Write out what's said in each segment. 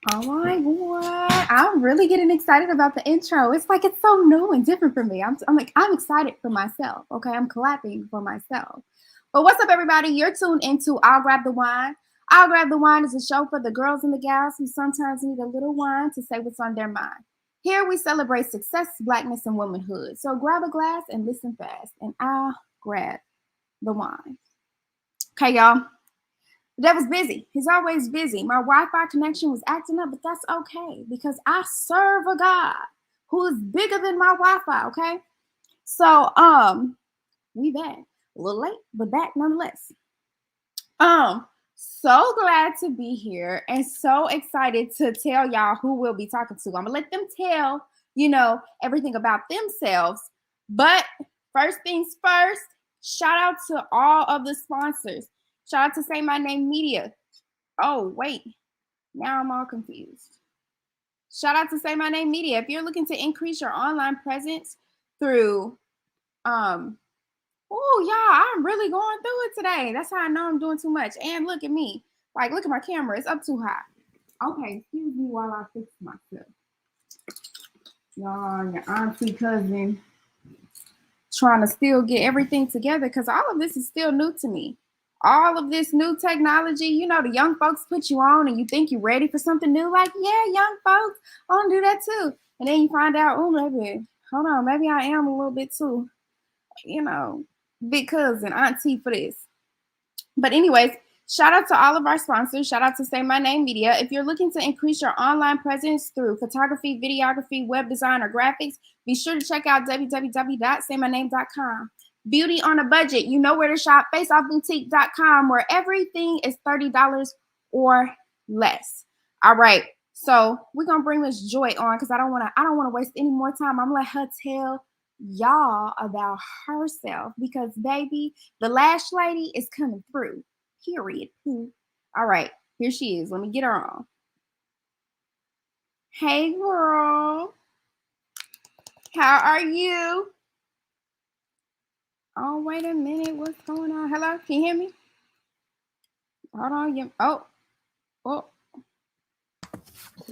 All right, boy. I'm really getting excited about the intro. It's like it's so new and different for me. I'm excited for myself. Okay, I'm clapping for myself. But what's up, everybody? You're tuned into I'll Grab the Wine. I'll Grab the Wine is a show for the girls and the gals who sometimes need a little wine to say what's on their mind. Here we celebrate success, blackness, and womanhood. So grab a glass and listen fast, and I'll grab the wine. Okay, y'all. The devil's busy. He's always busy. My Wi-Fi connection was acting up, but that's okay because I serve a God who is bigger than my Wi-Fi, okay? So, we back. A little late, but back nonetheless. So glad to be here and so excited to tell y'all who we'll be talking to. I'm gonna let them tell, everything about themselves. But first things first, shout out to all of the sponsors. Shout out to Say My Name Media. Oh, wait. Now I'm all confused. Shout out to Say My Name Media. If you're looking to increase your online presence through, oh, y'all, I'm really going through it today. That's how I know I'm doing too much. And look at me. Like, look at my camera. It's up too high. Okay, excuse me while I fix myself. Y'all, your auntie cousin trying to still get everything together because all of this is still new to me. All of this new technology, the young folks put you on and you think you're ready for something new. Like, yeah, young folks, I want to do that too. And then you find out, oh, maybe, hold on, maybe I am a little bit too, big cousin, auntie for this. But anyways, shout out to all of our sponsors. Shout out to Say My Name Media. If you're looking to increase your online presence through photography, videography, web design, or graphics, be sure to check out www.saymyname.com. Beauty on a budget, you know where to shop. FaceOffBoutique.com, where everything is $30 or less. All right, so we're gonna bring Miss Joy on because I don't want to waste any more time. I'm gonna let her tell y'all about herself because baby, the lash lady is coming through. Period. All right, here she is. Let me get her on. Hey, girl. How are you? Oh, wait a minute. What's going on? Hello? Can you hear me? Hold on. Oh.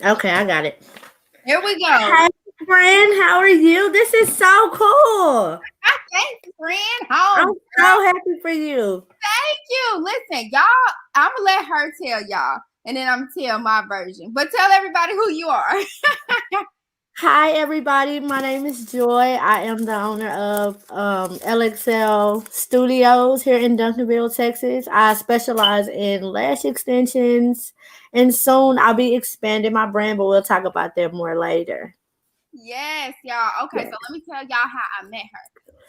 Okay, I got it. Here we go. Hey, friend. How are you? This is so cool. Thanks, friend. I'm so happy for you. Thank you. Listen, y'all, I'm going to let her tell y'all, and then I'm going to tell my version. But tell everybody who you are. Hi, everybody. My name is Joy. I am the owner of LXL Studios here in Duncanville, Texas. I specialize in lash extensions, and soon I'll be expanding my brand, but we'll talk about that more later. Yes, y'all. Okay, so let me tell y'all how I met her.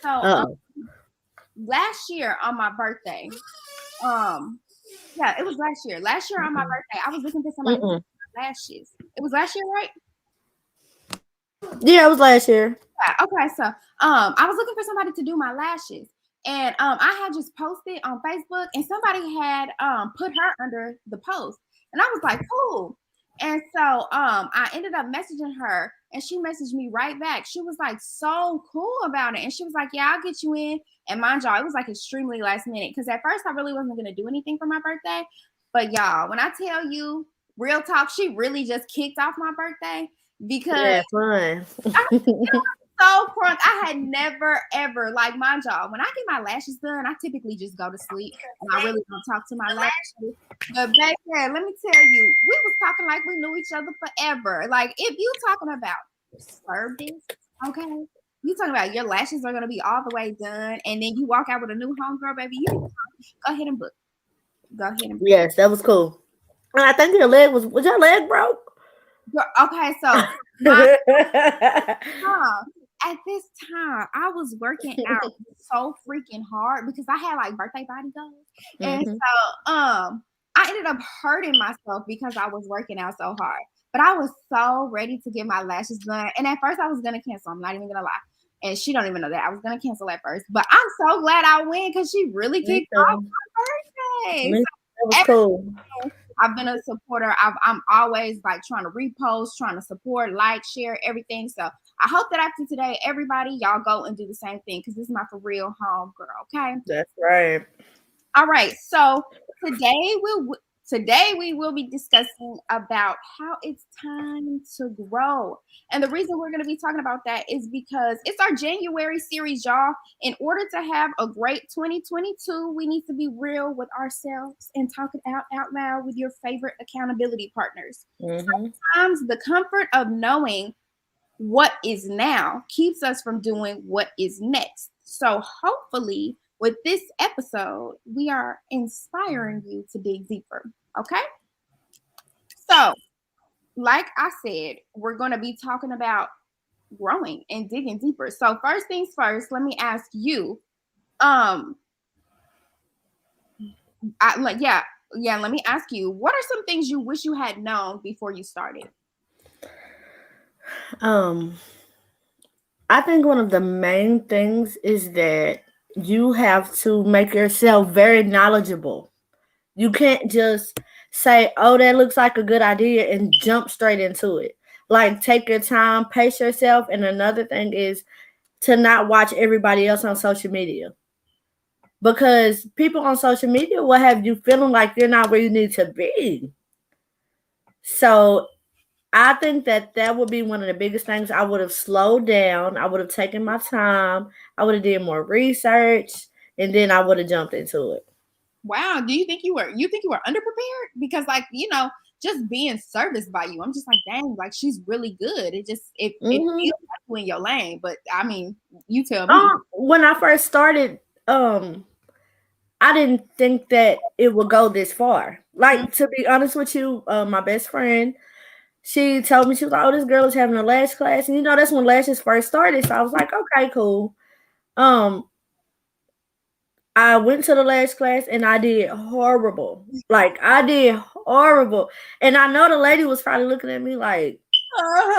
So last year on my birthday, yeah, it was last year. Last year on my birthday, I was looking for somebody to do my lashes. It was last year, right? Yeah, it was last year. Yeah, okay, so I was looking for somebody to do my lashes. And I had just posted on Facebook and somebody had put her under the post. And I was like, cool. And so I ended up messaging her and she messaged me right back. She was like so cool about it. And she was like, yeah, I'll get you in. And mind y'all, it was like extremely last minute. Because at first I really wasn't gonna do anything for my birthday. But y'all, when I tell you real talk, she really just kicked off my birthday because fun. so crunk. I had never ever, like, mind y'all, when I get my lashes done, I typically just go to sleep and I really don't talk to my lashes. But back then, let me tell you, we was talking like we knew each other forever. Like, if you talking about service, okay, you talking about your lashes are gonna be all the way done, and then you walk out with a new homegirl, baby, you go ahead and book. Go ahead and book. Yes, that was cool. And I think your leg was your leg broke? Okay, so my at this time, I was working out so freaking hard because I had like birthday body goals. And so I ended up hurting myself because I was working out so hard. But I was so ready to get my lashes done. And at first I was gonna cancel. I'm not even gonna lie. And she don't even know that. I was gonna cancel at first. But I'm so glad I went because she really kicked off my birthday. That was cool. I've been a supporter. I'm always like trying to repost, trying to support, like, share everything. So I hope that after today, everybody, y'all go and do the same thing because this is my for real home girl. Okay. That's right. All right. So today Today we will be discussing about how it's time to grow. And the reason we're going to be talking about that is because it's our January series, y'all. In order to have a great 2022, we need to be real with ourselves and talk it out loud with your favorite accountability partners. Sometimes the comfort of knowing what is now keeps us from doing what is next. So hopefully with this episode, we are inspiring you to dig deeper. Okay? So, like I said, we're going to be talking about growing and digging deeper. So, first things first, let me ask you, let me ask you, what are some things you wish you had known before you started? I think one of the main things is that you have to make yourself very knowledgeable. You can't just say, "Oh, that looks like a good idea," and jump straight into it. Like, take your time, pace yourself. And another thing is to not watch everybody else on social media, because people on social media will have you feeling like you're not where you need to be. So I think that would be one of the biggest things. I would have slowed down. I would have taken my time. I would have did more research, and then I would have jumped into it. Wow, do you think you were underprepared? Because just being serviced by you, I'm just like, dang, like she's really good. It feels like you in your lane. But I mean, you tell me. When I first started, I didn't think that it would go this far. Like, to be honest with you, my best friend, she told me, she was like, "Oh, this girl is having a lash class." And that's when lashes first started. So I was like, okay, cool. I went to the lash class and I did horrible. Like, I did horrible. And I know the lady was probably looking at me like,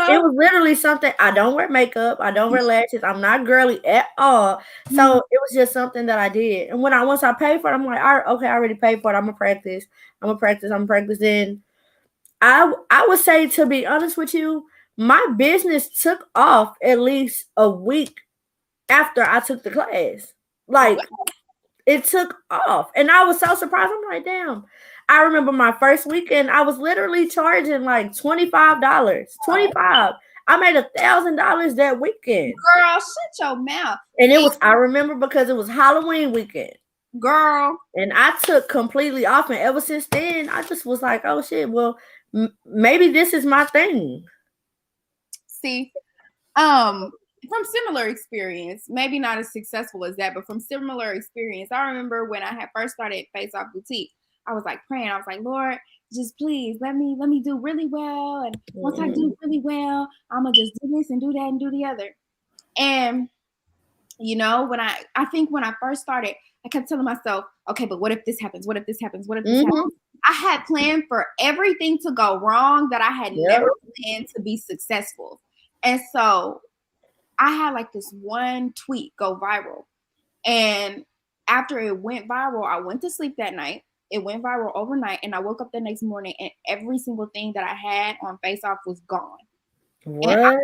it was literally something. I don't wear makeup. I don't wear lashes. I'm not girly at all. So it was just something that I did. And once I paid for it, I'm like, all right, okay, I already paid for it. I'm gonna practice. Then I would say, to be honest with you, my business took off at least a week after I took the class. Like, it took off. And I was so surprised. I'm like, damn. I remember my first weekend, I was literally charging like $25. $25. I made $1,000 that weekend. Girl, shut your mouth. And I remember because it was Halloween weekend. Girl. And I took completely off. And ever since then, I just was like, oh shit, well, maybe this is my thing. See, from similar experience, maybe not as successful as that, but from similar experience, I remember when I had first started Face Off Boutique, I was like praying. I was like, Lord, just please let me do really well. And once I do really well, I'm gonna just do this and do that and do the other. And when I think when I first started, I kept telling myself, okay, but what if this happens? What if this happens? What if this happens? I had planned for everything to go wrong that I had never planned to be successful. And so I had like this one tweet go viral. And after it went viral, I went to sleep that night. It went viral overnight. And I woke up the next morning and every single thing that I had on Face Off was gone. What?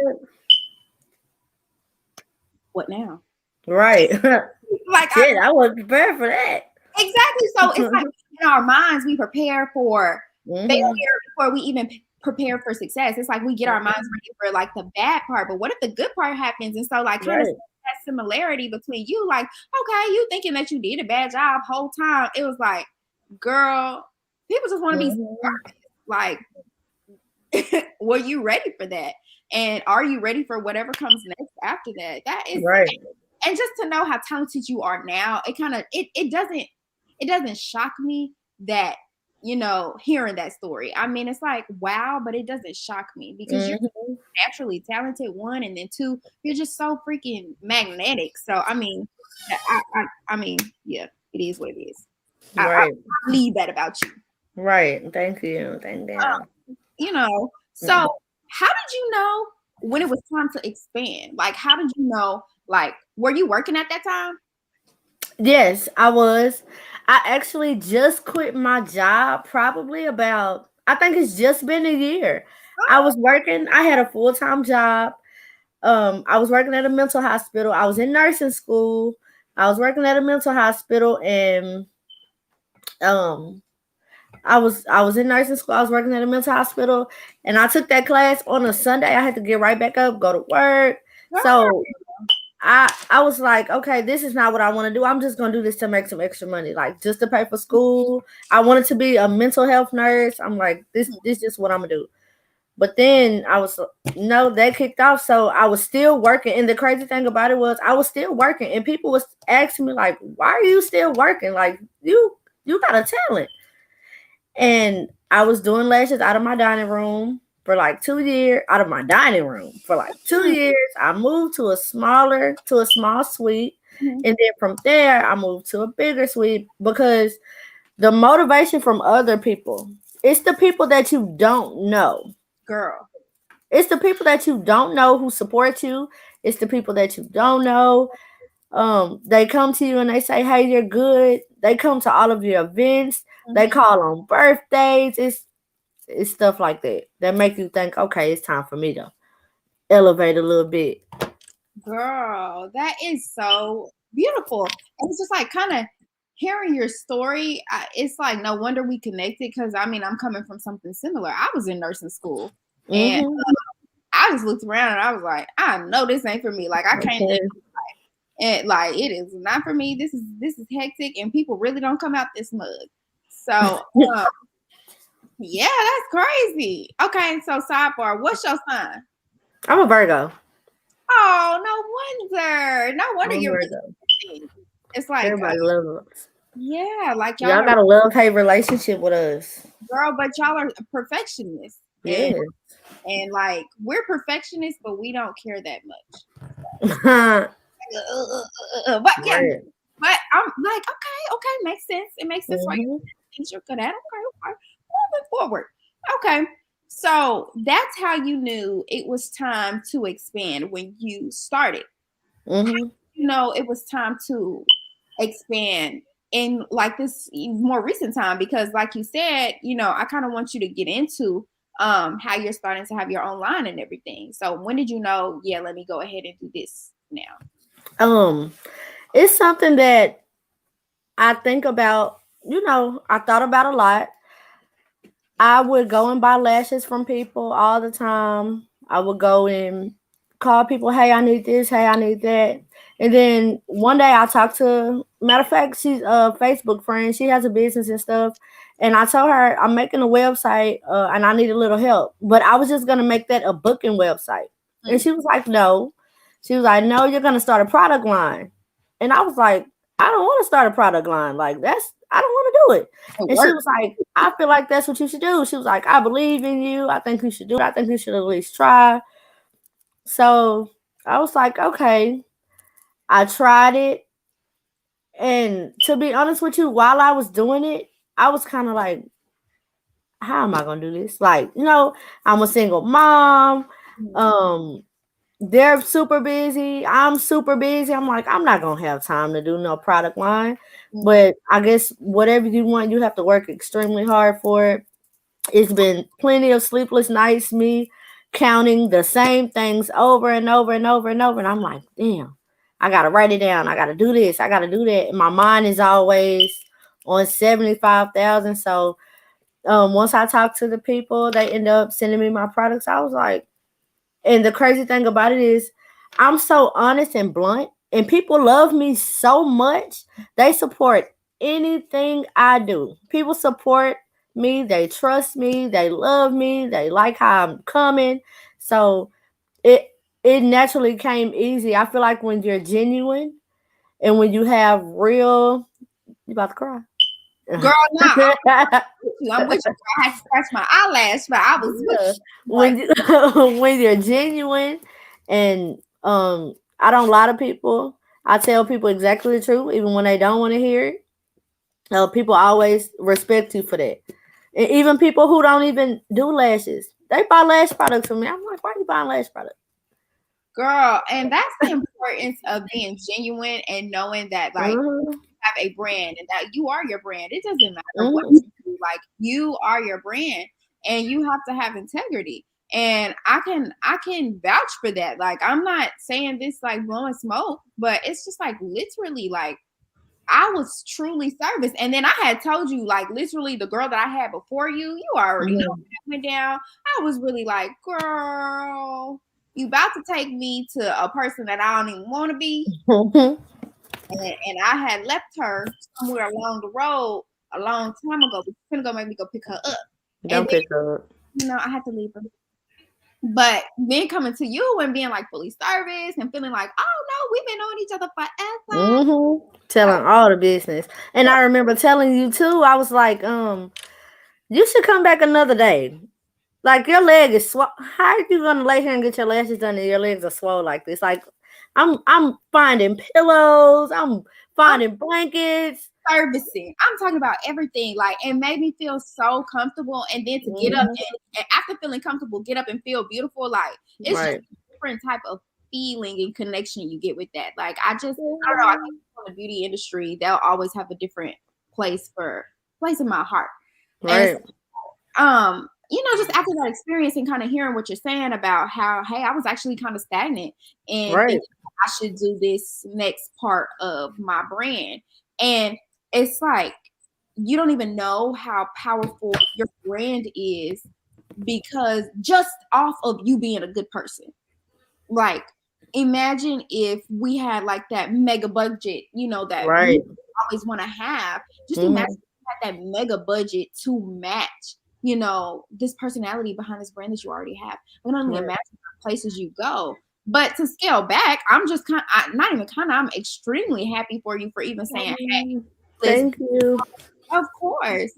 What now? Right. Like, shit, I wasn't prepared for that. Exactly. So it's like in our minds, we prepare for failure before we even prepare for success. It's like we get our minds ready for like the bad part, but what if the good part happens? And so like kind of that similarity between you, like, okay, you thinking that you did a bad job whole time. It was like, girl, people just want to be surprised. Like, were you ready for that? And are you ready for whatever comes next after that? That is right. And just to know how talented you are now, it doesn't shock me that hearing that story. I mean, it's like, wow, but it doesn't shock me because you're naturally talented, one, and then two, you're just so freaking magnetic. So I mean, I mean, yeah, it is what it is. Right. I believe that about you. Right. Thank you. Thank you. So how did you know when it was time to expand? Like, how did you know? Like, were you working at that time? Yes, I was. I actually just quit my job probably about, I think it's just been a year. I was working, I had a full-time job. I was working at a mental hospital. I was in nursing school. I was working at a mental hospital, and I was in nursing school. I was working at a mental hospital, and I took that class on a Sunday. I had to get right back up, go to work. So I was like, okay, this is not what I want to do. I'm just gonna do this to make some extra money, like just to pay for school. I wanted to be a mental health nurse. I'm like, this is what I'm gonna do. But then I was no, that kicked off. So I was still working. And the crazy thing about it was I was still working. And people was asking me, like, why are you still working? Like, you got a talent. And I was doing lashes out of my dining room for like 2 years, out of my dining room for like 2 years. I moved to a small suite. Mhm. And then from there, I moved to a bigger suite because the motivation from other people, it's the people that you don't know. Girl. It's the people that you don't know who support you. It's the people that you don't know. They come to you and they say, "Hey, you're good." They come to all of your events. They Mhm. call on birthdays. It's stuff like that make you think, okay, it's time for me to elevate a little bit. Girl, that is so beautiful. And it's just like kind of hearing your story. It's like no wonder we connected because I mean, I'm coming from something similar. I was in nursing school and Mm-hmm. I just looked around and I was like, I know this ain't for me. Like I can't Okay. and like it is not for me. This is hectic and people really don't come out this mug. So yeah, that's crazy. Okay, so sidebar, what's your sign? I'm a Virgo. Oh, no wonder. No I'm wonder a you're Virgo. really it's like Everybody loves us. yeah, like y'all Y'all are got a love hate relationship with us. girl, but y'all are perfectionists. Yeah. And like we're perfectionists, but we don't care that much. Right. But yeah, but I'm like, okay, makes sense. It makes sense why you Mm-hmm. things you're good at. Okay. Moving forward. Okay. So that's how you knew it was time to expand when you started. Mm-hmm. You know it was time to expand in like this more recent time because like you said, I kind of want you to get into how you're starting to have your own line and everything. So when did you know, yeah, let me go ahead and do this now? Um, it's something that I think about, I thought about a lot. I would go and buy lashes from people all the time. I would go and call people, hey, I need this, hey, I need that. And then one day I talked to, matter of fact, she's a Facebook friend. She has a business and stuff. And I told her I'm making a website and I need a little help. But I was just going to make that a booking website. And she was like, no. She was like, no, you're going to start a product line. And I was like, I don't want to start a product line. Like, I don't want to do it. It And she worked. was like, I feel like that's what you should do. She was like, I believe in you. I think you should do it. I think you should at least try. So I was like, okay. I tried it. And to be honest with you, while I was doing it, I was kind of like, how am I going to do this? Like, I'm a single mom. Um, they're super busy. I'm super busy. I'm like, I'm not going to have time to do no product line. But I guess whatever you want, you have to work extremely hard for it. It's been plenty of sleepless nights, me counting the same things over and over and over and over. And I'm like, damn, I got to write it down. I got to do this. I got to do that. And my mind is always on 75,000. So once I talk to the people, they end up sending me my products. I was like, and the crazy thing about it is, I'm so honest and blunt, and people love me so much. They support anything I do. People support me. They trust me. They love me. They like how I'm coming. So it it naturally came easy. I feel like when you're genuine and when you have real, you about to cry. Girl, nah, I'm with you. I had to scratch my eyelash, but I was with Yeah. you. Like, When you're genuine and I don't lie to people. I tell people exactly the truth, even when they don't want to hear it. People always respect you for that. And even people who don't even do lashes, they buy lash products from me. I'm like, why are you buying lash products? girl, and that's the importance of being genuine and knowing that like Mm-hmm. have a brand and that you are your brand. It doesn't matter what Mm-hmm. you do, like you are your brand and you have to have integrity. And I can vouch for that. Like I'm not saying this like blowing smoke, but it's just like literally like I was truly service. And then I had told you, like, literally the girl that I had before you already know that went down. I was really like, girl, you about to take me to a person that I don't even want to be. And I had left her somewhere along the road a long time ago. But she's gonna go make me go pick her up. Don't pick her up. You know, I had to leave her. But then coming to you and being like fully service and feeling like, oh no, we've been knowing each other forever. Telling all the business. And I remember telling you too, I was like, you should come back another day. Like, your leg is swole. How are you gonna lay here and get your lashes done and your legs are swole like this? Like, I'm finding pillows, I'm finding blankets. Servicing. I'm talking about everything. Like, it made me feel so comfortable. And then to get up and after feeling comfortable, get up and feel beautiful. Like, it's just a different type of feeling and connection you get with that. Like, I don't know. I think in the beauty industry, they'll always have a different place in my heart. Right. And, you know, just after that experience and kind of hearing what you're saying about how, hey, I was actually kind of stagnant and thinking I should do this next part of my brand. And it's like, you don't even know how powerful your brand is because just off of you being a good person. Like, imagine if we had like that mega budget, you know, that we always want to have. Just imagine if you had that mega budget to match, you know, this personality behind this brand that you already have. I can only imagine the places you go. But to scale back, I'm just I'm extremely happy for you for even saying, hey, thank you. Of course.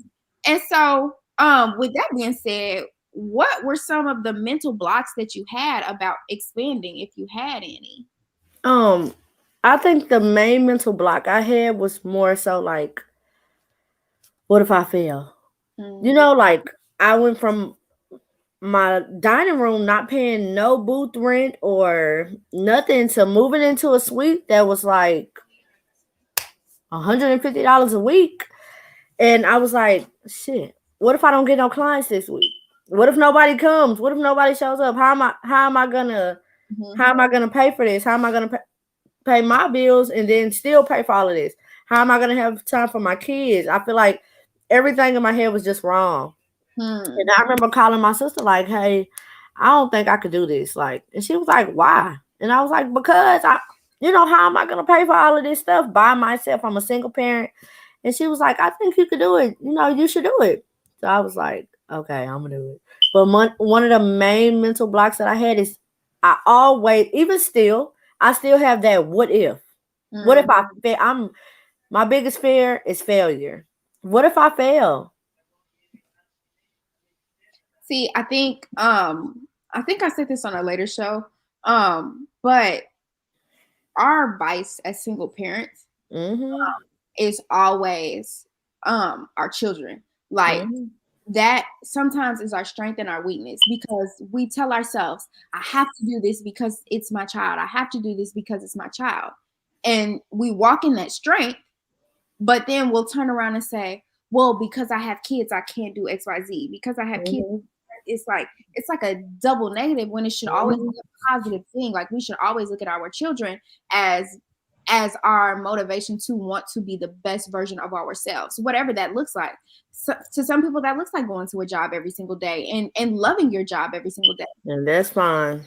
And so, with that being said, what were some of the mental blocks that you had about expanding, if you had any? I think the main mental block I had was more so like, what if I fail? You know, like, I went from my dining room not paying no booth rent or nothing to moving into a suite that was like $150 a week. And I was like, shit, what if I don't get no clients this week? What if nobody comes? What if nobody shows up? How am I gonna pay for this? How am I gonna pay my bills and then still pay for all of this? How am I gonna have time for my kids? I feel like everything in my head was just wrong. And I remember calling my sister like, hey, I don't think I could do this. Like, and she was like, why? And I was like, because how am I gonna pay for all of this stuff by myself? I'm a single parent. And she was like, I think you could do it. You know, you should do it. So I was like, okay, I'm gonna do it. But one of the main mental blocks that I had is I always, even still, I still have that what if. What if I fail? My biggest fear is failure. What if I fail? See, I think I said this on a later show. But our advice as single parents is always our children. Like that sometimes is our strength and our weakness because we tell ourselves, I have to do this because it's my child. I have to do this because it's my child. And we walk in that strength, but then we'll turn around and say, well, because I have kids, I can't do XYZ. Because I have kids, it's like a double negative when it should always be a positive thing. Like, we should always look at our children as our motivation to want to be the best version of ourselves, whatever that looks like. So, to some people, that looks like going to a job every single day and loving your job every single day. And that's fine.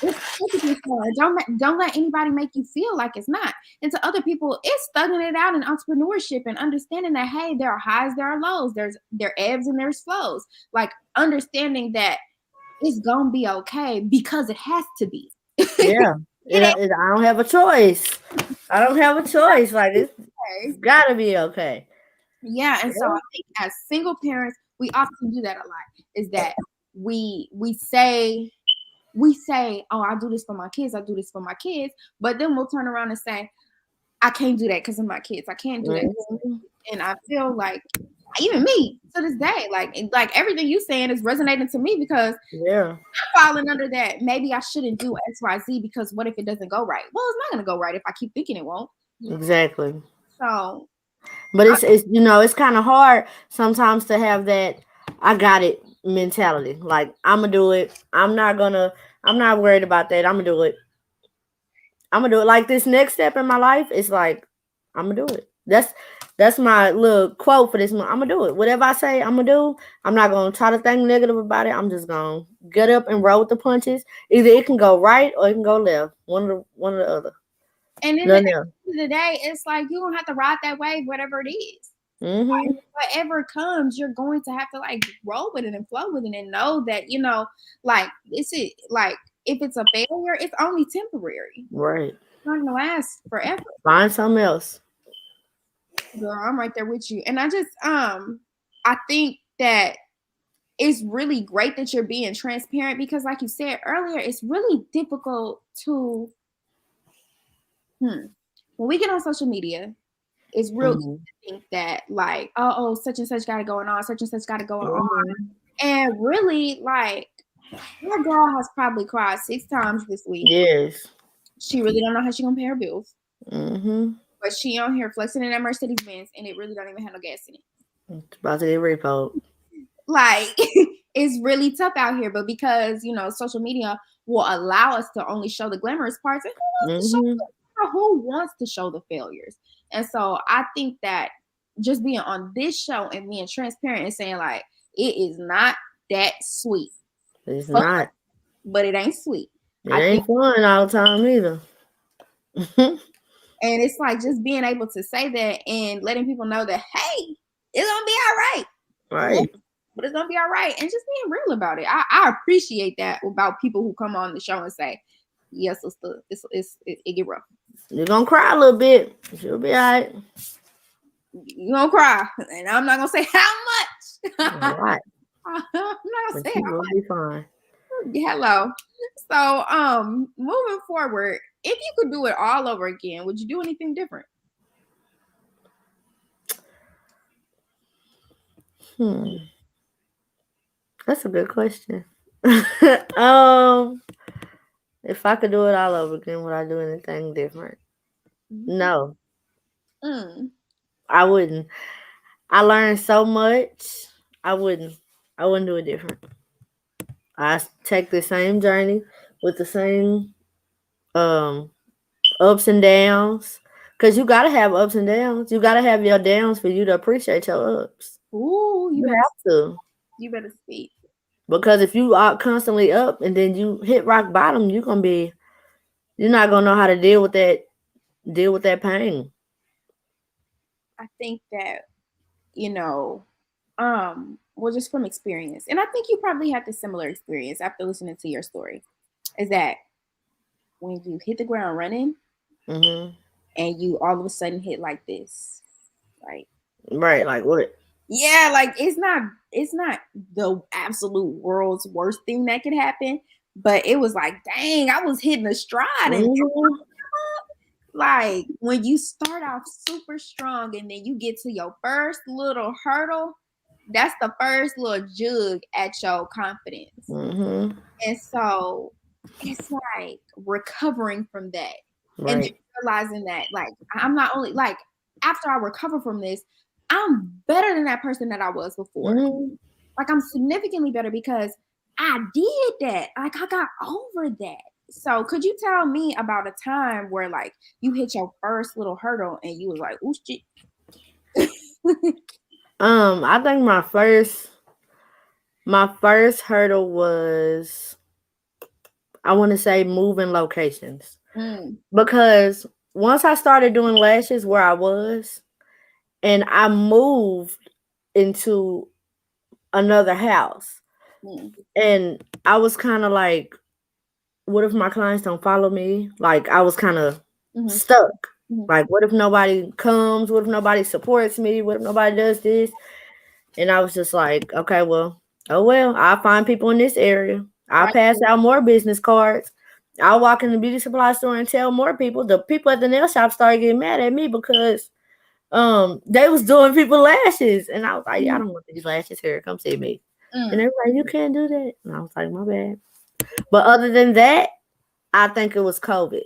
Don't let anybody make you feel like it's not. And to other people, it's thugging it out in entrepreneurship and understanding that, hey, there are highs, there are lows, there are ebbs and there's flows. Like, understanding that it's gonna be okay because it has to be. Yeah. I don't have a choice. I don't have a choice. Like, it's gotta be okay. Yeah. And so I think as single parents, we often do that a lot, is that we say, oh, I do this for my kids, I do this for my kids, but then we'll turn around and say, I can't do that because of my kids. I can't do that. And I feel like even me to this day, like everything you saying is resonating to me because I'm falling under that. Maybe I shouldn't do XYZ because what if it doesn't go right? Well, it's not going to go right if I keep thinking it won't. Exactly. So, but it's it's kind of hard sometimes to have that I got it mentality. Like, I'm gonna do it. I'm not worried about that. I'm gonna do it. Like, this next step in my life is like, I'm gonna do it. That's my little quote for this month. I'm gonna do it. Whatever I say I'm gonna do, I'm not gonna try to think negative about it. I'm just gonna get up and roll with the punches. Either it can go right or it can go left. One or the other. And then at Nothing the else. end of the day, it's like you don't have to ride that wave, whatever it is. Mm-hmm. Whatever comes, you're going to have to like roll with it and flow with it and know that, like this is like if it's a failure, it's only temporary. Right. It's not gonna last forever. Find something else. Girl, I'm right there with you. And I think that it's really great that you're being transparent because like you said earlier, it's really difficult to when we get on social media, it's real easy to think that like, oh, such and such got it going on, such and such got it going on. And really, like, my girl has probably cried 6 times this week. Yes. She really don't know how she gonna pay her bills. Mm-hmm. But she on here flexing in that Mercedes Benz and it really don't even have no gas in it. It's about to get repoed. Like, it's really tough out here, but because, social media will allow us to only show the glamorous parts, and who wants to show the failures? And so I think that just being on this show and being transparent and saying like, it is not that sweet. It's not. But it ain't sweet. It ain't fun all the time either. And it's like just being able to say that and letting people know that, hey, it's gonna be all right. Right. But it's gonna be all right. And just being real about it. I appreciate that about people who come on the show and say, yes, it get rough. You're gonna cry a little bit. You'll be all right. You're gonna cry. And I'm not gonna say how much. All right. I'm not gonna say how much. Be fine. Hello. So moving forward, if you could do it all over again, would you do anything different? That's a good question. If I could do it all over again, would I do anything different? No. I wouldn't. I learned so much. I wouldn't do it different. I take the same journey with the same ups and downs. Because you got to have ups and downs. You got to have your downs for you to appreciate your ups. Ooh, you have to. You better speak. Because if you are constantly up and then you hit rock bottom, you're not going to know how to deal with that pain. I think that, well, just from experience, and I think you probably had the similar experience after listening to your story, is that when you hit the ground running and you all of a sudden hit like this, right? Right, like what? Yeah, like it's not the absolute world's worst thing that could happen, but it was like, dang, I was hitting a stride and like when you start off super strong and then you get to your first little hurdle, that's the first little jug at your confidence. And so it's like recovering from that and realizing that like I'm not only like after I recover from this, I'm better than that person that I was before. Like I'm significantly better because I did that. Like I got over that. So could you tell me about a time where like you hit your first little hurdle and you was like, ooh shit? I think my first hurdle was, I want to say, moving locations. Because once I started doing lashes where I was, and I moved into another house, and I was kind of like, what if my clients don't follow me? Like I was kind of stuck. Like, what if nobody comes? What if nobody supports me? What if nobody does this? And I was just like, okay, well, I'll find people in this area. I'll pass out more business cards. I'll walk in the beauty supply store and tell more people. The people at the nail shop started getting mad at me because they was doing people lashes. And I was like, I don't want these lashes here. Come see me. And they're like, you can't do that. And I was like, my bad. But other than that, I think it was COVID.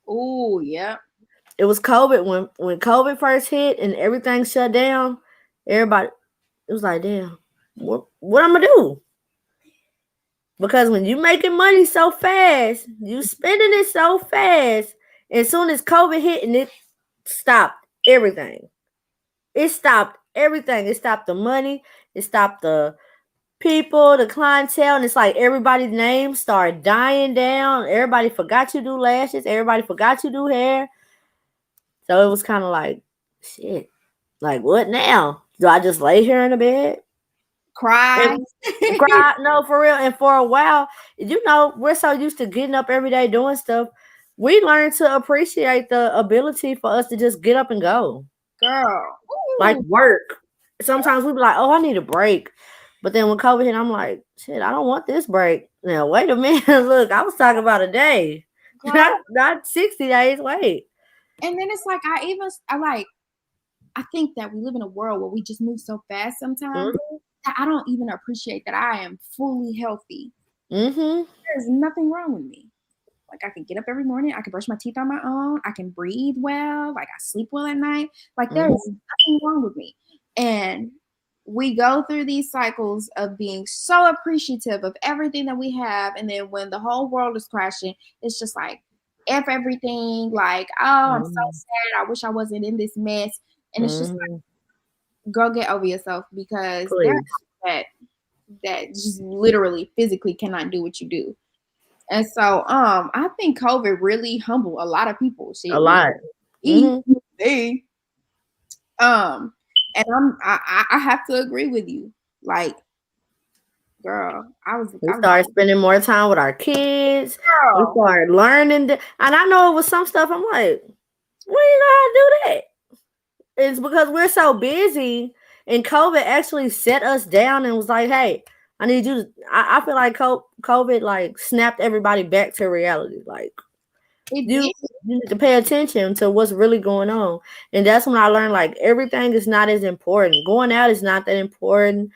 Oh, yeah. It was COVID. When COVID first hit and everything shut down, everybody, it was like, damn, what I'm going to do? Because when you making money so fast, you spending it so fast, as soon as COVID hit and it stopped everything. It stopped everything. It stopped the money. It stopped the people, the clientele, and it's like everybody's names started dying down. Everybody forgot to do lashes. Everybody forgot to do hair. So it was kind of like, shit. Like, what now? Do I just lay here in the bed? Cry. And cry? No, for real. And for a while, we're so used to getting up every day doing stuff. We learned to appreciate the ability for us to just get up and go. Girl. Like Ooh. work. Sometimes we be like, oh, I need a break. But then when COVID hit, I'm like, shit, I don't want this break. Now, wait a minute. Look, I was talking about a day. Girl. Not 60 days. Wait. And then it's like I think that we live in a world where we just move so fast sometimes Mm-hmm. that I don't even appreciate that I am fully healthy. Mm-hmm. There's nothing wrong with me. Like I can get up every morning, I can brush my teeth on my own, I can breathe well, like I sleep well at night. Like there is nothing wrong with me. And we go through these cycles of being so appreciative of everything that we have, and then when the whole world is crashing, it's just like F everything, like, oh, I'm so Mm-hmm. sad, I wish I wasn't in this mess. And it's just Mm-hmm. like, girl, get over yourself, because there are Please. people that just literally physically cannot do what you do. And so I think COVID really humbled a lot of people. A Shit, lot. me, Mm-hmm. me. Um, and I have to agree with you. Like, girl, We I was started spending more time with our kids. We girl. started learning. And I know it was some stuff I'm like, when you know how to do that? It's because we're so busy, and COVID actually set us down and was like, hey, I need you to. I feel like COVID like snapped everybody back to reality. Like, It you did. you need to pay attention to what's really going on. And that's when I learned like everything is not as important. Going out is not that important.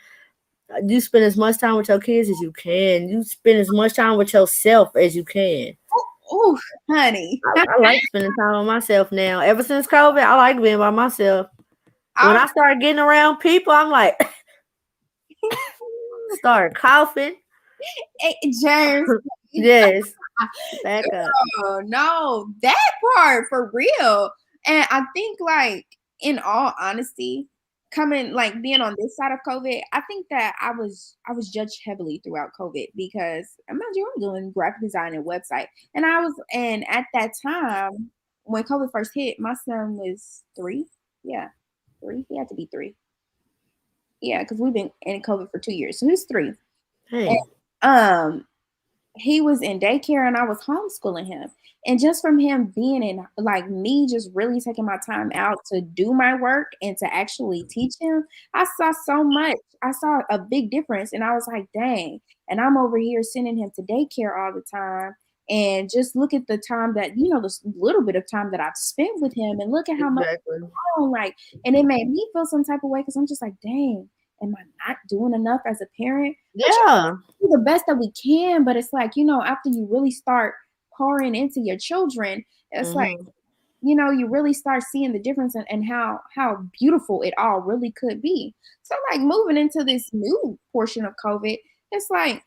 You spend as much time with your kids as you can. You spend as much time with yourself as you can. Oh, honey. I like spending time with myself now. Ever since COVID, I like being by myself. When I, I start getting around people, I'm like, start coughing. James. Yes, back up. Oh no, that part for real. And I think, like, in all honesty, coming like being on this side of COVID, I think that I was judged heavily throughout COVID, because imagine I'm doing graphic design and website, and at that time when COVID first hit, my son was 3. Yeah, 3. He had to be 3. Yeah, because we've been in COVID for 2 years, so he was 3. And Hey, he was in daycare and I was homeschooling him. And just from him being in, like, me just really taking my time out to do my work and to actually teach him, I saw so much. I saw a big difference, and I was like, dang. And I'm over here sending him to daycare all the time. And just look at the time that, this little bit of time that I've spent with him, and look at how much exactly. grown, like, and it made me feel some type of way, because I'm just like, dang, am I not doing enough as a parent? But Yeah. do the best that we can, but it's like, after you really start pouring into your children, it's like, Mm-hmm. you really start seeing the difference, and how beautiful it all really could be. So, like, moving into this new portion of COVID, it's like,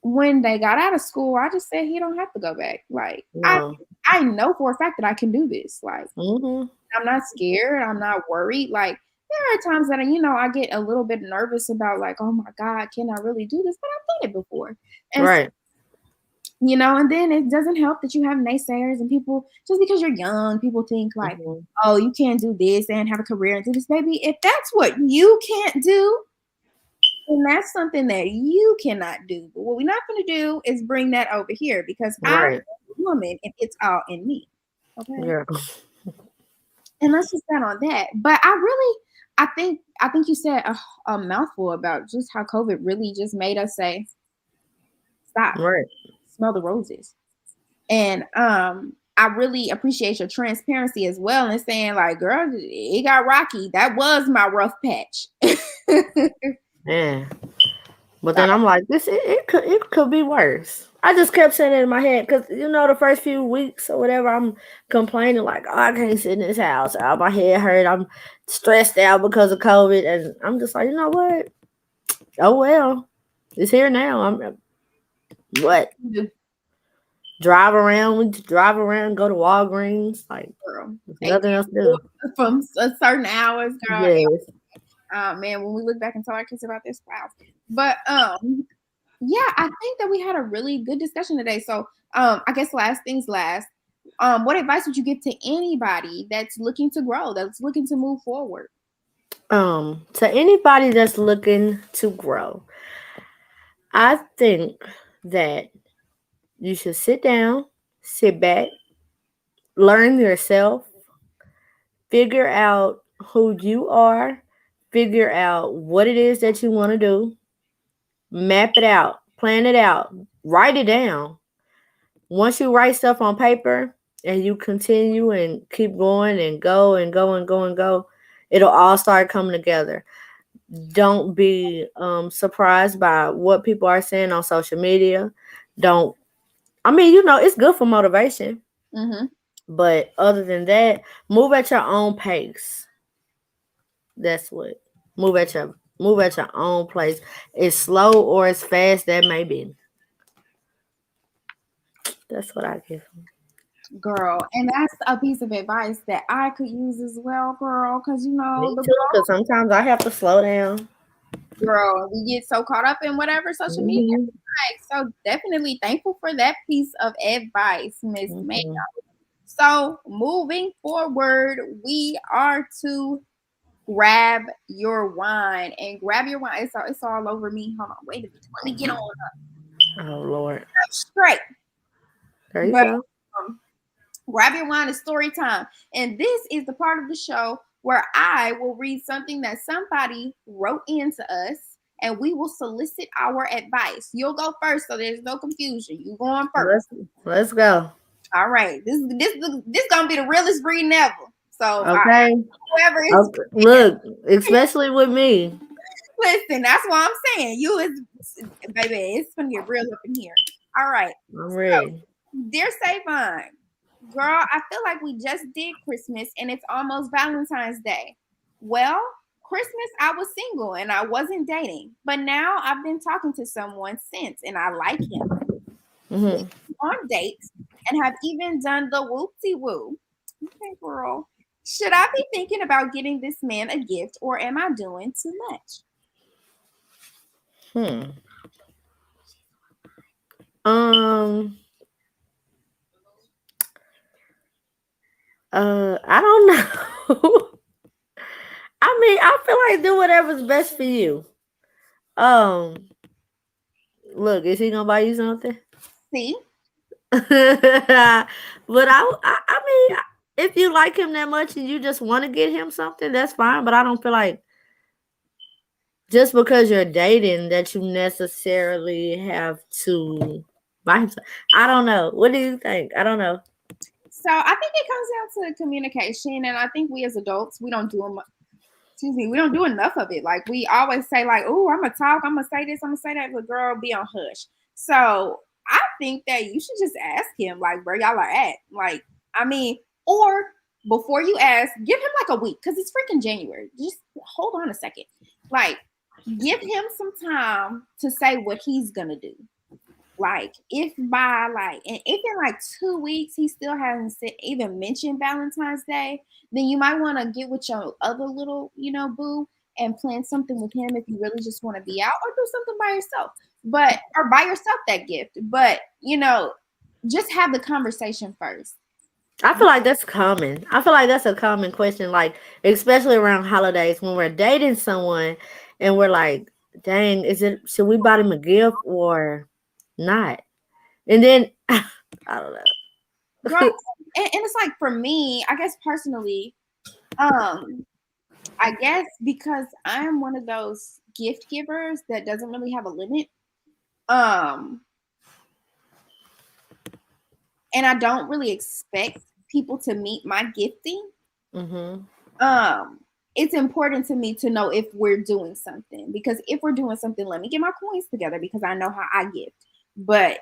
when they got out of school, I just said he don't have to go back. Like, No. I know for a fact that I can do this. Like, Mm-hmm. I'm not scared. I'm not worried. Like, there are times that, I get a little bit nervous about, like, oh my God, can I really do this? But I've done it before. And, Right. and then it doesn't help that you have naysayers and people, just because you're young, people think like, Mm-hmm. oh, you can't do this and have a career and do this. Baby, if that's what you can't do, then that's something that you cannot do. But what we're not going to do is bring that over here, because I'm Right. a woman and it's all in me. Okay. Yeah. And let's just stand on that. But I think you said a mouthful about just how COVID really just made us say, stop, Right. smell the roses. And I really appreciate your transparency as well, and saying, like, girl, it got rocky. That was my rough patch. Yeah. But then I'm like, it could be worse. I just kept saying it in my head because the first few weeks or whatever, I'm complaining like, oh, I can't sit in this house. Oh, my head hurt. I'm stressed out because of COVID, and I'm just like, you know what? Oh well, it's here now. I'm what? drive around. We just drive around, go to Walgreens. Like, girl. there's Take nothing else to do. from certain hours, girl. Yes. Man, when we look back and tell our kids about this, wow. But yeah, I think that we had a really good discussion today. So I guess last things last. What advice would you give to anybody that's looking to grow, that's looking to move forward? To anybody that's looking to grow, I think that you should sit down, sit back, learn yourself, figure out who you are, figure out what it is that you want to do, map it out, plan it out, write it down. Once you write stuff on paper and you continue and keep going and go and go and go and go, it'll all start coming together. Don't be surprised by what people are saying on social media. Don't, I mean, it's good for motivation. Mm-hmm. But other than that, move at your own pace. That's what. Move at your own pace. As slow or as fast that may be. That's what I give them. Girl, and that's a piece of advice that I could use as well, girl, because Me the too, because sometimes I have to slow down. girl, we get so caught up in whatever social media. Mm-hmm. So definitely thankful for that piece of advice, Miss May. Mm-hmm. So moving forward, we are to grab your wine and grab your wine. It's all over me. Hold on, wait a minute. Let me get on Oh Lord. straight. There you But go. grab your wine is story time. And this is the part of the show where I will read something that somebody wrote into us and we will solicit our advice. You'll go first, so there's no confusion. You going first. Let's go. All right. This gonna be the realest reading ever. So Okay. whoever is Okay. Look, especially with me. listen, that's what I'm saying. You is baby, it's gonna get real up in here. All right. I'm ready. Dear Savon, girl, I feel like we just did Christmas and it's almost Valentine's Day. Well, Christmas, I was single and I wasn't dating, but now I've been talking to someone since and I like him. Mm-hmm. On dates and have even done the whoopsie woo. Okay, girl. Should I be thinking about getting this man a gift or am I doing too much? Hmm. Um. I don't know. I mean, I feel like do whatever's best for you. Um. Look, is he gonna buy you something? See? But I mean, if you like him that much and you just want to get him something, that's fine. But I don't feel like just because you're dating that you necessarily have to buy him something. I don't know. What do you think? I don't know. So I think it comes down to communication, and I think we as adults we don't do we don't do enough of it. Like we always say, like, "Oh, I'm gonna talk, I'm gonna say this, I'm gonna say that," but girl, be on hush. So I think that you should just ask him, like, where y'all are at. Like, I mean, or before you ask, give him like a week because it's freaking January. Just hold on a second. Like, give him some time to say what he's gonna do. Like if if in like 2 weeks he still hasn't even mentioned Valentine's Day, then you might want to get with your other little, boo and plan something with him if you really just want to be out or do something by yourself. But or buy yourself that gift. But just have the conversation first. I feel like that's common. I feel like that's a common question, like especially around holidays when we're dating someone and we're like, dang, should we buy them a gift or not? And then I don't know. Girl, and it's like for me, I guess personally, I guess because I am one of those gift givers that doesn't really have a limit. And I don't really expect people to meet my gifting. Mm-hmm. It's important to me to know if we're doing something, because if we're doing something, let me get my coins together because I know how I gift. But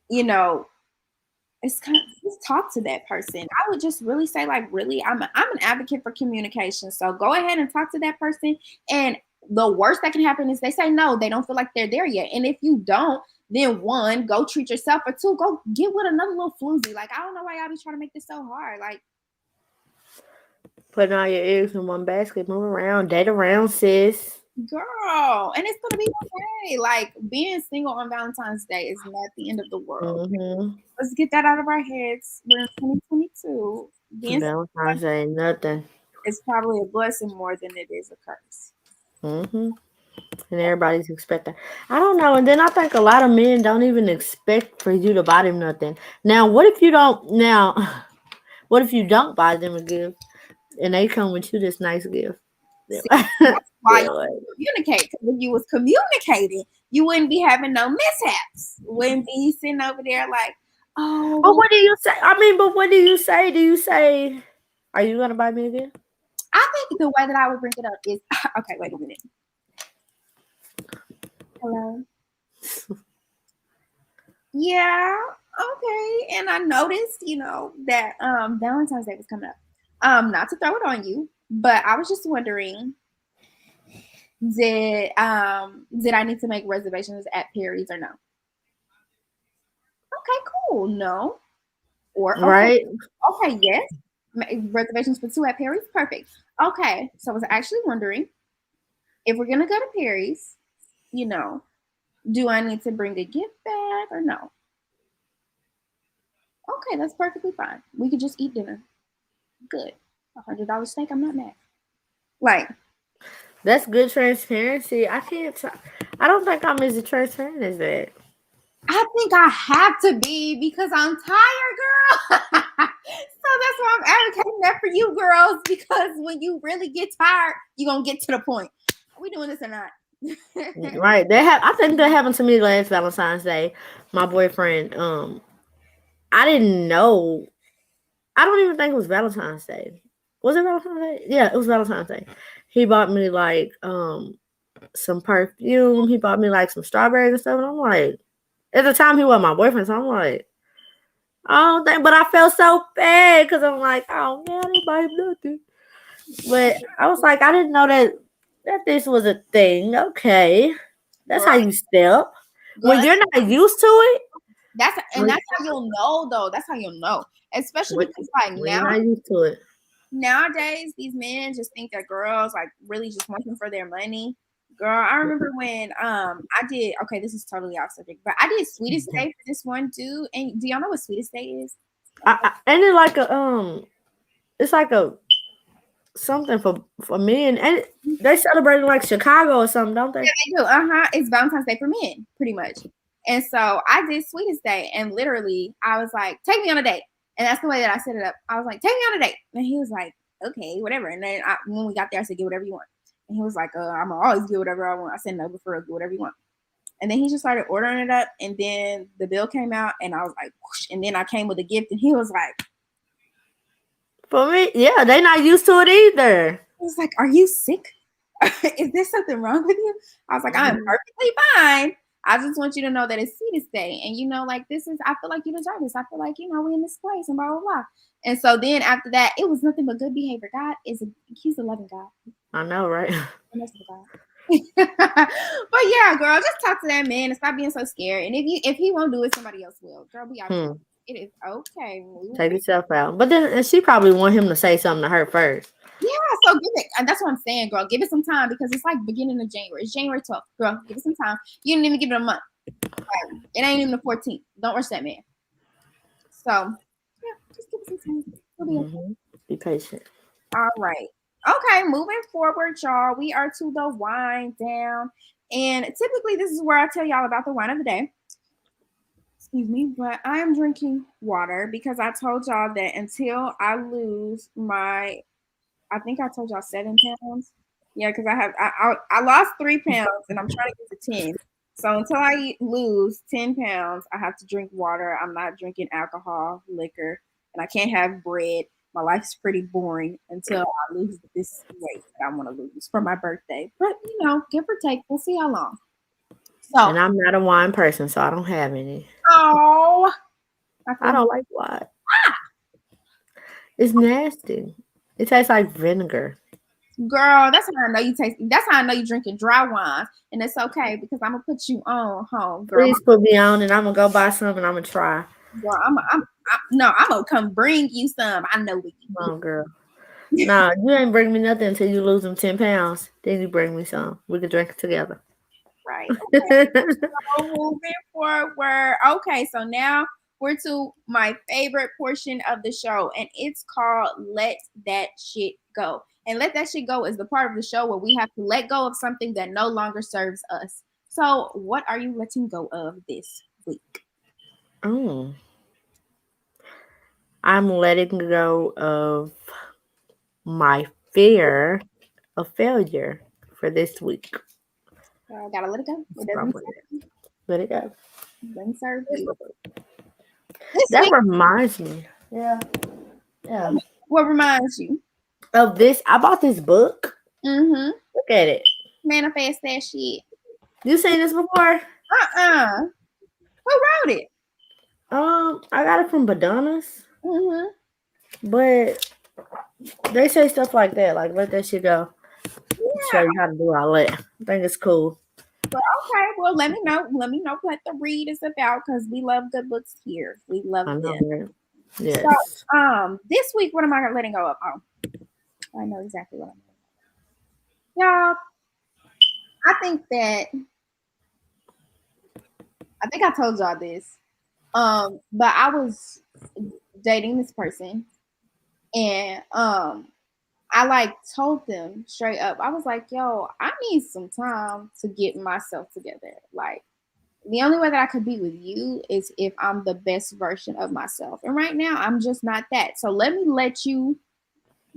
it's kind of just talk to that person. I would just really say, like, really, I'm an advocate for communication. So go ahead and talk to that person. And the worst that can happen is they say no, they don't feel like they're there yet. And if you don't, then one, go treat yourself, or two, go get with another little floozy. Like, I don't know why y'all be trying to make this so hard. Like, putting all your eggs in one basket, move around, date around, sis. girl, and it's gonna be okay. Like, being single on Valentine's Day is not the end of the world. Mm-hmm. Let's get that out of our heads. We're in 2022. Being Valentine's Day ain't nothing. is probably a blessing more than it is a curse. Mm-hmm. And everybody's expecting. I don't know. And then I think a lot of men don't even expect for you to buy them nothing. Now, what if you don't? Now, what if you don't buy them a gift and they come with you this nice gift? See, that's why you communicate. Because if you was communicating, you wouldn't be having no mishaps. Wouldn't be sitting over there like, oh. Oh, what do you say? I mean, but what do you say? Do you say, are you gonna buy me a gift? I think the way that I would bring it up is okay. Wait a minute. Hello. Yeah. Okay. And I noticed, that Valentine's Day was coming up. Not to throw it on you, but I was just wondering, did I need to make reservations at Perry's or no? Okay, cool. No. Or okay, right? Okay, yes. Reservations for 2 at Perry's. Perfect. Okay. So I was actually wondering if we're gonna go to Perry's, do I need to bring a gift bag or no? Okay, that's perfectly fine. We could just eat dinner. Good. $100 steak, I'm not mad. Like, that's good transparency. I don't think I'm as transparent as that. I think I have to be because I'm tired, girl. So that's why I'm advocating that for you girls, because when you really get tired, you're gonna get to the point. Are we doing this or not? Right. I think that happened to me last Valentine's Day. My boyfriend, I didn't know. I don't even think it was Valentine's Day. Was it Valentine's Day? Yeah, it was Valentine's Day. He bought me like some perfume. He bought me like some strawberries and stuff. And I'm like, at the time he was my boyfriend, so I'm like, oh, but I felt so bad because I'm like, oh man, I didn't buy him nothing. But I was like, I didn't know that this was a thing. Okay, that's how you step. When you're not used to it. That's how you'll know, though. That's how you'll know, especially because like when you're not used to it. Nowadays, these men just think that girls like really just want them for their money. Girl, I remember when I did. Okay, this is totally off subject, but I did Sweetest Day for this one dude. And do y'all know what Sweetest Day is? And it's like it's like a something for men, and they celebrate like Chicago or something, don't they? Yeah, they do. It's Valentine's Day for men, pretty much. And so I did Sweetest Day, and literally I was like, "Take me on a date," and that's the way that I set it up. I was like, "Take me on a date," and he was like, "Okay, whatever." And then when we got there, I said, "Get whatever you want," and he was like, "I'm gonna always get whatever I want." I said, "No, but for real, get whatever you want." And then he just started ordering it up, and then the bill came out, and I was like, whoosh, and then I came with a gift, and he was like, "For me, yeah, they not used to it either." He was like, "Are you sick? Is there something wrong with you?" I was like, "I'm perfectly fine. I just want you to know that it's Sweetest Day. And, like, I feel like you deserve this. I feel like, we're in this place and blah, blah, blah." And so then after that, it was nothing but good behavior. He's a loving God. I know, right? But yeah, girl, just talk to that man and stop being so scared. And if he won't do it, somebody else will. Girl, be honest. It is okay. Take yourself out. But then she probably want him to say something to her first. Yeah, so give it, and that's what I'm saying, girl. Give it some time because it's like beginning of January. It's January 12th, girl. Give it some time. You didn't even give it a month. It ain't even the 14th. Don't rush that man. So, yeah, just give it some time. Be patient. All right. Okay, moving forward, y'all. We are to the wind down, and typically this is where I tell y'all about the wine of the day. Excuse me, but I am drinking water because I told y'all that until I lose I think I told y'all 7 pounds. Yeah, because I lost 3 pounds and I'm trying to get to 10. So until I lose 10 pounds, I have to drink water. I'm not drinking alcohol, liquor, and I can't have bread. My life's pretty boring until I lose this weight that I want to lose for my birthday. But give or take, we'll see how long. So, and I'm not a wine person, so I don't have any. Oh, I don't like wine. It's nasty. It tastes like vinegar. Girl, that's how I know you taste. That's how I know you drinking dry wines, and it's okay because I'm gonna put you on home, girl. Please put me on, and I'm gonna go buy some, and I'm gonna try. Girl, no, I'm gonna come bring you some. I know what you Oh, girl. Nah, you ain't bring me nothing until you lose them 10 pounds. Then you bring me some. We can drink it together. right. So moving forward. Okay, so now we're to my favorite portion of the show, and it's called Let That Shit Go. And Let That Shit Go is the part of the show where we have to let go of something that no longer serves us. So, what are you letting go of this week? Oh, I'm letting go of my fear of failure for this week. Gotta let it go. It That's doesn't probably it. Let it go. serve you. This That week, reminds me. Yeah. Yeah. what reminds you? Of this, I bought this book. Mm-hmm. Look at it. Manifest that shit. You seen this before? Who wrote it? I got it from Badonna's, Mm-hmm. but they say stuff like that, like let that shit go. Show you how to do all that. I think it's cool. Well, okay. Well, let me know. Let me know what the read is about because we love good books here. We love I know, them. right? Yes. So, this week, what am I letting go of? Oh, I know exactly what I'm doing. Y'all, I think that I think I told y'all this. But I was dating this person, and I like told them straight up. I was like, "Yo, I need some time to get myself together. Like, the only way that I could be with you is if I'm the best version of myself. And right now, I'm just not that. So let me let you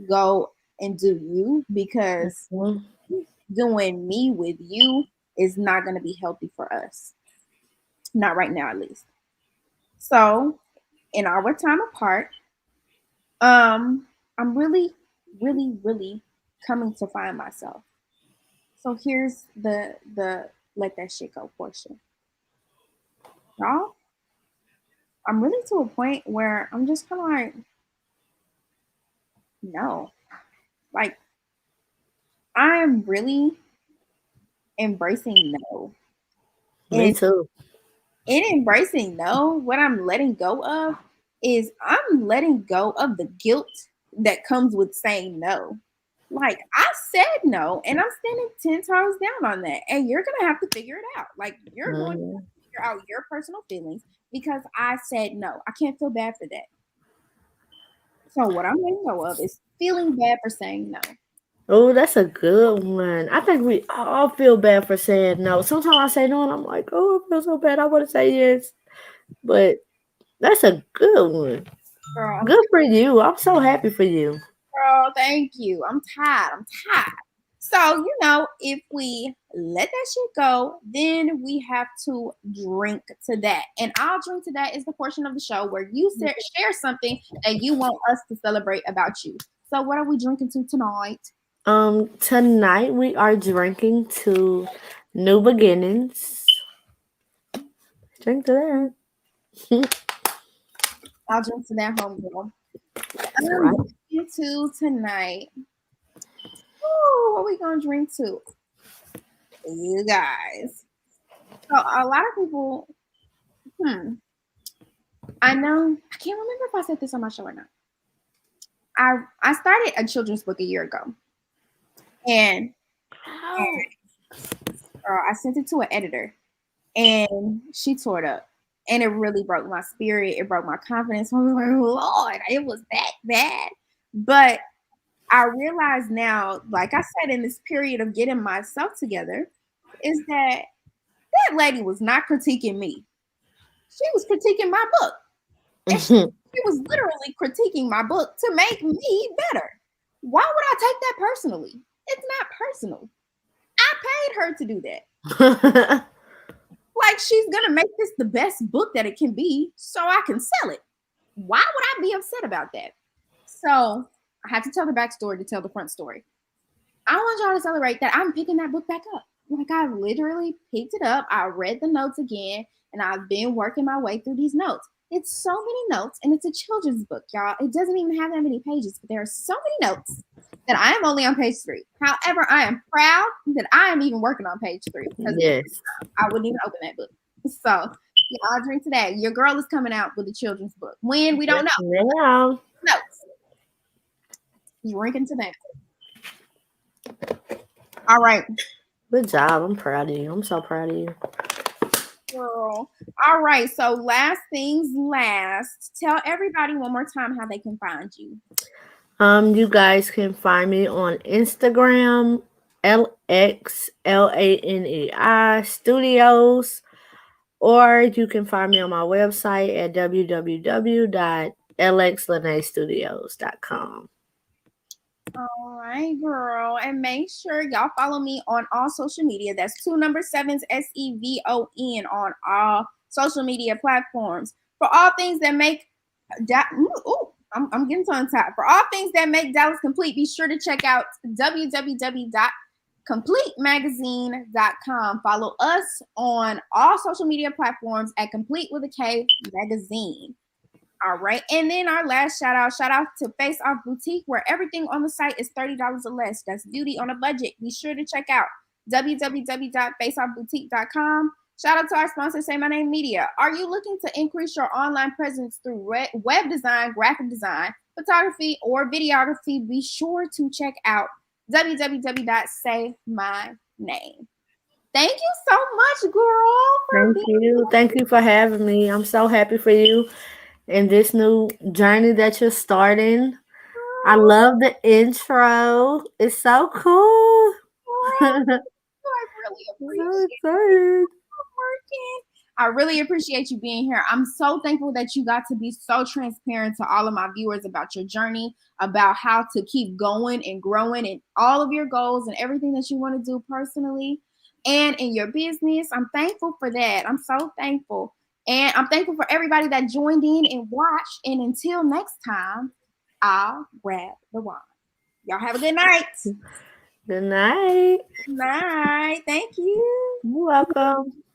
go and do you because Mhm. doing me with you is not going to be healthy for us. Not right now, at least. So in our time apart, I'm really, really, really coming to find myself. So here's the let that shit go portion. Y'all, I'm really to a point where I'm just kind of like, no. Like, I'm really embracing no. Me And too. in embracing no, what I'm letting go of is I'm letting go of the guilt that comes with saying no. Like, I said no, and I'm standing 10 toes down on that. And you're going to have to figure it out. Like, you're going to Mhm. figure out your personal feelings because I said no. I can't feel bad for that. So, what I'm letting go of is feeling bad for saying no. Oh, that's a good one. I think we all feel bad for saying no. Sometimes I say no, and I'm like, oh, I feel so bad. I want to say yes, but that's a good one. Girl, Good for you. I'm so happy for you. girl, thank you. I'm tired. I'm tired. So, if we let that shit go, then we have to drink to that. And I'll drink to that is the portion of the show where you share something that you want us to celebrate about you. So, what are we drinking to tonight? Tonight we are drinking to New Beginnings. Drink to that. I'll drink to that, homegirl. I'm Right. drinking to tonight. Ooh, what we gonna drink to? You guys. So, a lot of people, I know, I can't remember if I said this on my show or not. I started a children's book a year ago, and I sent it to an editor, and she tore it up, and it really broke my spirit. It broke my confidence. I was like, Lord, it was that bad. But I realize now, like I said, in this period of getting myself together, is that lady was not critiquing me. She was critiquing my book, and she was literally critiquing my book to make me better. Why would I take that personally? It's not personal. I paid her to do that. Like, she's gonna make this the best book that it can be so I can sell it. Why would I be upset about that? So I have to tell the backstory to tell the front story. I want y'all to celebrate that I'm picking that book back up. Like, I literally picked it up. I read the notes again, and I've been working my way through these notes. It's so many notes, and it's a children's book, y'all. It doesn't even have that many pages, but there are so many notes. that I am only on page 3. However, I am proud that I am even working on page 3 because Yes. I wouldn't even open that book. So, y'all drink today. Your girl is coming out with a children's book. When? We don't know. Yeah. No. Drinking today. All right. Good job. I'm proud of you. I'm so proud of you. Girl. All right. So, last things last. Tell everybody one more time how they can find you. You guys can find me on Instagram, LXLANEI Studios, or you can find me on my website at www.lxlaneistudios.com. All right, girl. And make sure y'all follow me on all social media. That's 2 7s SEVON on all social media platforms. For all things that make I'm getting tongue tied. For all things that make Dallas complete, be sure to check out www.kompletemagazine.com. Follow us on all social media platforms at Complete with a K Magazine. All right. And then our last shout out to Face Off Boutique, where everything on the site is $30 or less. That's beauty on a budget. Be sure to check out www.faceoffboutique.com. Shout out to our sponsor, Say My Name Media. Are you looking to increase your online presence through web design, graphic design, photography, or videography? Be sure to check out www.saymyname. Thank you so much, girl. Thank you. Thank you for having me. I'm so happy for you in this new journey that you're starting. I love the intro. It's so cool. I really appreciate it. I really appreciate you being here. I'm so thankful that you got to be so transparent to all of my viewers about your journey, about how to keep going and growing and all of your goals and everything that you want to do personally and in your business. I'm thankful for that. I'm so thankful. And I'm thankful for everybody that joined in and watched. And until next time, I'll grab the wine. Y'all have a good night. Good night. Night. Thank you. You're welcome.